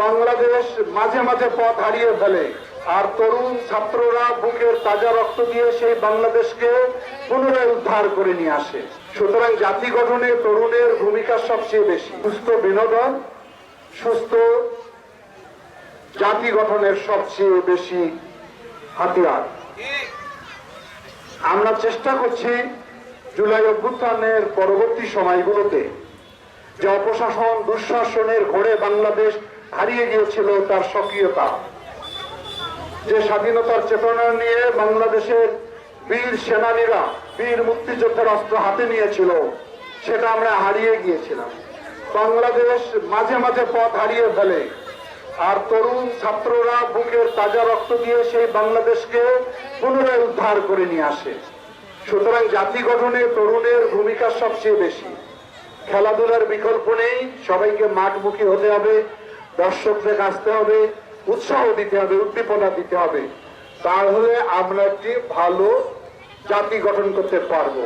বাংলাদেশ মাঝে মাঝে পথ হারিয়ে ফেলে, আর তরুণ ছাত্ররা বুকের তাজা রক্ত দিয়ে সেই বাংলাদেশকে পুনরায় উদ্ধার করে নিয়ে আসে। সুতরাং জাতি গঠনে তরুণের ভূমিকা সবচেয়ে বেশি। সুস্থ বিনোদন সুস্থ জাতি গঠনের সবচেয়ে বেশি হাতিয়ার। আমরা চেষ্টা করছি জুলাই অভ্যুত্থানের পরবর্তী সময়গুলোতে যে অপশাসন দুঃশাসনের ঘোরে বাংলাদেশ হারিয়ে গিয়েছিল তার সক্রিয়তা, যে স্বাধীনতার চেতনা নিয়ে বাংলাদেশের বীর সেনানীরা বীর মুক্তিযোদ্ধার অস্ত্র হাতে নিয়েছিল, সেটা আমরা হারিয়ে গিয়েছিলাম। বাংলাদেশ মাঝে মাঝে পথ হারিয়ে ফেলে, আর তরুণ ছাত্ররা বুকের তাজা রক্ত দিয়ে সেই বাংলাদেশকে পুনরায় উদ্ধার করে নিয়ে আসে। সুতরাং জাতি গঠনে তরুণের ভূমিকা সবচেয়ে বেশি। খেলাধুলার বিকল্প নেই, সবাইকে মাঠমুখী হতে হবে, দর্শকদের আসতে হবে, উৎসাহ দিতে হবে, উদ্দীপনা দিতে হবে। তাহলে আমরা একটি ভালো জাতি গঠন করতে পারবো।